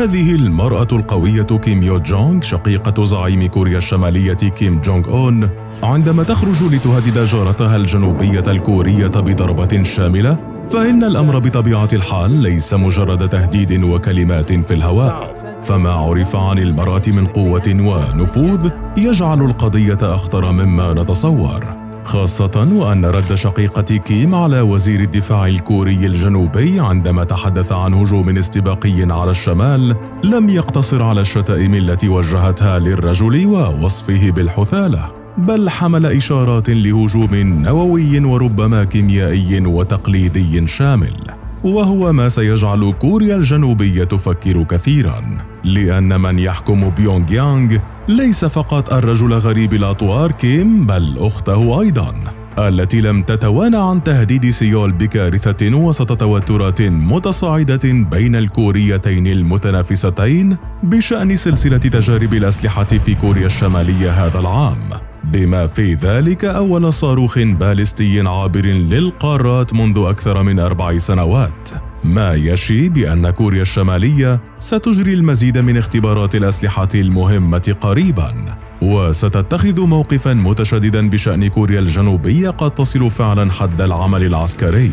هذه المرأة القوية كيم يو جونغ شقيقة زعيم كوريا الشمالية كيم جونغ أون عندما تخرج لتهدد جارتها الجنوبية الكورية بضربة شاملة، فإن الأمر بطبيعة الحال ليس مجرد تهديد وكلمات في الهواء، فما عرف عن المرأة من قوة ونفوذ يجعل القضية أخطر مما نتصور، خاصة وأن رد شقيقة كيم على وزير الدفاع الكوري الجنوبي عندما تحدث عن هجوم استباقي على الشمال لم يقتصر على الشتائم التي وجهتها للرجل ووصفه بالحثالة، بل حمل إشارات لهجوم نووي وربما كيميائي وتقليدي شامل، وهو ما سيجعل كوريا الجنوبية تفكر كثيراً، لأن من يحكم بيونغ يانغ ليس فقط الرجل غريب الأطوار كيم بل أخته أيضاً، التي لم تتوانى عن تهديد سيول بكارثة وسط توترات متصاعدة بين الكوريتين المتنافستين بشأن سلسلة تجارب الأسلحة في كوريا الشمالية هذا العام، بما في ذلك أول صاروخ باليستي عابر للقارات منذ أكثر من 4 سنوات، ما يشي بأن كوريا الشمالية ستجري المزيد من اختبارات الأسلحة المهمة قريباً، وستتخذ موقفاً متشدداً بشأن كوريا الجنوبية قد تصل فعلاً حد العمل العسكري.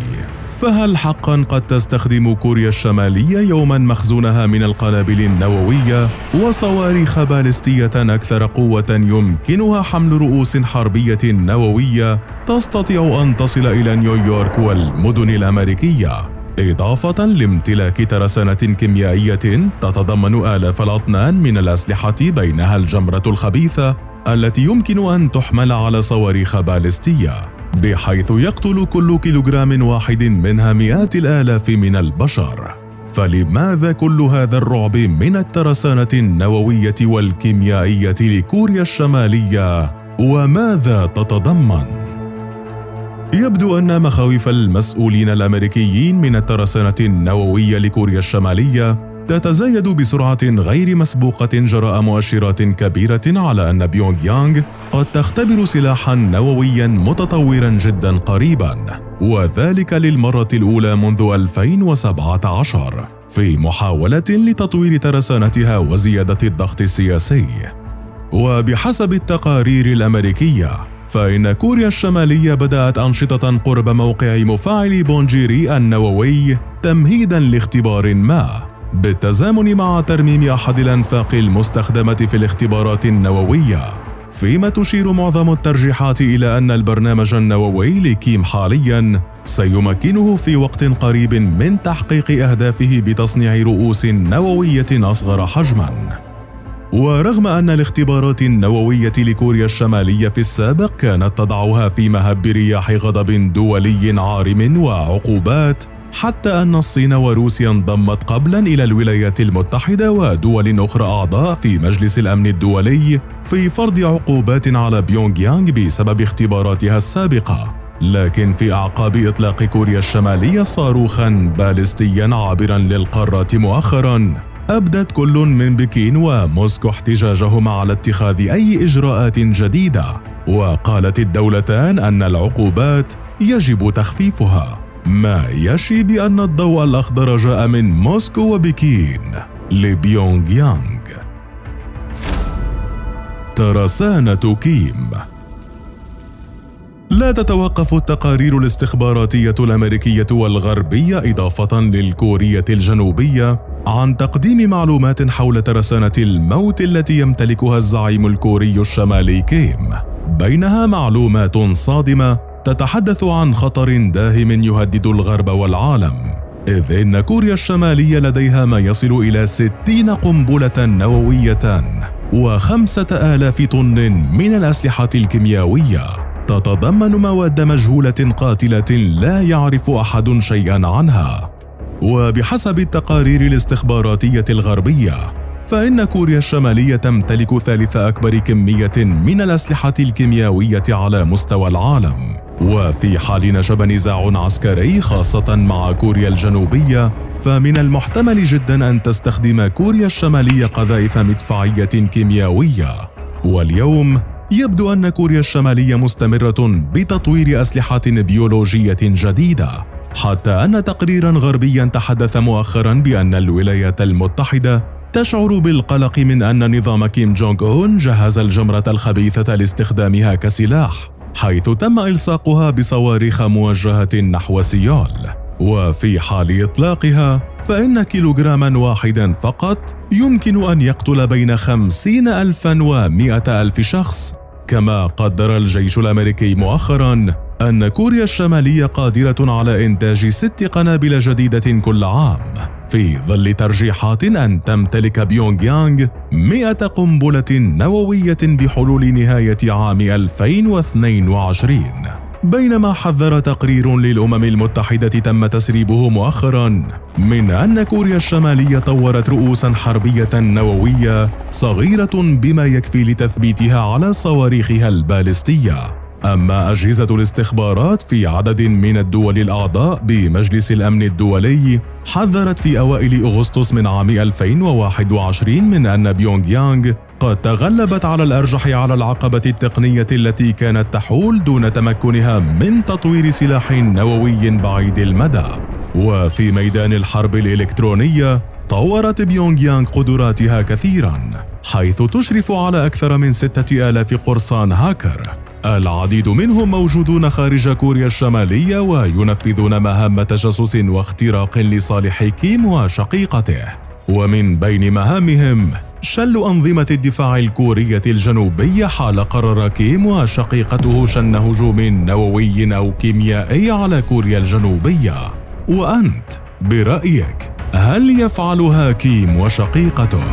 فهل حقاً قد تستخدم كوريا الشمالية يوماً مخزونها من القنابل النووية وصواريخ باليستية أكثر قوة يمكنها حمل رؤوس حربية نووية تستطيع أن تصل إلى نيويورك والمدن الأمريكية، إضافة لامتلاك ترسانة كيميائية تتضمن آلاف الأطنان من الأسلحة بينها الجمرة الخبيثة التي يمكن أن تحمل على صواريخ باليستية، بحيث يقتل كل كيلوغرام واحد منها مئات الآلاف من البشر. فلماذا كل هذا الرعب من الترسانة النووية والكيميائية لكوريا الشمالية؟ وماذا تتضمن؟ يبدو أن مخاوف المسؤولين الأمريكيين من الترسانة النووية لكوريا الشمالية تتزايد بسرعة غير مسبوقة جراء مؤشرات كبيرة على أن بيونغ يانغ قد تختبر سلاحاً نووياً متطوراً جداً قريباً، وذلك للمرة الأولى منذ 2017 في محاولة لتطوير ترسانتها وزيادة الضغط السياسي. وبحسب التقارير الأمريكية فإن كوريا الشمالية بدأت أنشطة قرب موقع مفاعل بونجيري النووي تمهيداً لاختبار ما، بالتزامن مع ترميم أحد الأنفاق المستخدمة في الاختبارات النووية، فيما تشير معظم الترجيحات إلى أن البرنامج النووي لكيم حالياً سيمكنه في وقت قريب من تحقيق أهدافه بتصنيع رؤوس نووية أصغر حجماً. ورغم أن الاختبارات النووية لكوريا الشمالية في السابق كانت تضعها في مهب رياح غضب دولي عارم وعقوبات، حتى أن الصين وروسيا انضمت قبلا إلى الولايات المتحدة ودول أخرى أعضاء في مجلس الأمن الدولي في فرض عقوبات على بيونغ يانغ بسبب اختباراتها السابقة، لكن في أعقاب إطلاق كوريا الشمالية صاروخا باليستيا عابرا للقارات مؤخرا، أبدت كل من بكين وموسكو احتجاجهما على اتخاذ أي إجراءات جديدة، وقالت الدولتان أن العقوبات يجب تخفيفها، ما يشي بأن الضوء الأخضر جاء من موسكو وبكين لبيونغ يانغ. ترسانة كيم. لا تتوقف التقارير الاستخباراتية الأمريكية والغربية إضافة للكورية الجنوبية عن تقديم معلومات حول ترسانة الموت التي يمتلكها الزعيم الكوري الشمالي كيم، بينها معلومات صادمة تتحدث عن خطر داهم يهدد الغرب والعالم، إذ إن كوريا الشمالية لديها ما يصل إلى 60 قنبلة نووية و5000 طن من الأسلحة الكيميائية تتضمن مواد مجهولة قاتلة لا يعرف أحد شيئا عنها. وبحسب التقارير الاستخباراتية الغربية فإن كوريا الشمالية تمتلك ثالث أكبر كمية من الأسلحة الكيميائية على مستوى العالم، وفي حال نشب نزاع عسكري خاصة مع كوريا الجنوبية فمن المحتمل جدا أن تستخدم كوريا الشمالية قذائف مدفعية كيميائية. واليوم يبدو أن كوريا الشمالية مستمرة بتطوير أسلحة بيولوجية جديدة، حتى أن تقريرا غربيا تحدث مؤخرا بأن الولايات المتحدة تشعر بالقلق من أن نظام كيم جونغ أون جهز الجمرة الخبيثة لاستخدامها كسلاح، حيث تم إلصاقها بصواريخ موجهة نحو سيول. وفي حال إطلاقها فإن كيلوغراما واحدا فقط يمكن أن يقتل بين 50,000 و100,000 شخص. كما قدر الجيش الأمريكي مؤخرا أن كوريا الشمالية قادرة على إنتاج 6 قنابل جديدة كل عام، في ظل ترجيحات أن تمتلك بيونغ يانغ 100 قنبلة نووية بحلول نهاية عام 2022. بينما حذر تقرير للأمم المتحدة تم تسريبه مؤخرا من أن كوريا الشمالية طورت رؤوسا حربية نووية صغيرة بما يكفي لتثبيتها على صواريخها البالستية. أما أجهزة الاستخبارات في عدد من الدول الأعضاء بمجلس الأمن الدولي حذرت في أوائل أغسطس من عام 2021 من أن بيونغ يانغ قد تغلبت على الأرجح على العقبة التقنية التي كانت تحول دون تمكنها من تطوير سلاح نووي بعيد المدى. وفي ميدان الحرب الإلكترونية طورت بيونغ يانغ قدراتها كثيرا، حيث تشرف على أكثر من 6,000 قرصان هاكر، العديد منهم موجودون خارج كوريا الشمالية وينفذون مهام تجسس واختراق لصالح كيم وشقيقته. ومن بين مهامهم شل أنظمة الدفاع الكورية الجنوبية حال قرر كيم وشقيقته شن هجوم نووي أو كيميائي على كوريا الجنوبية. وأنت برأيك هل يفعلها كيم وشقيقته؟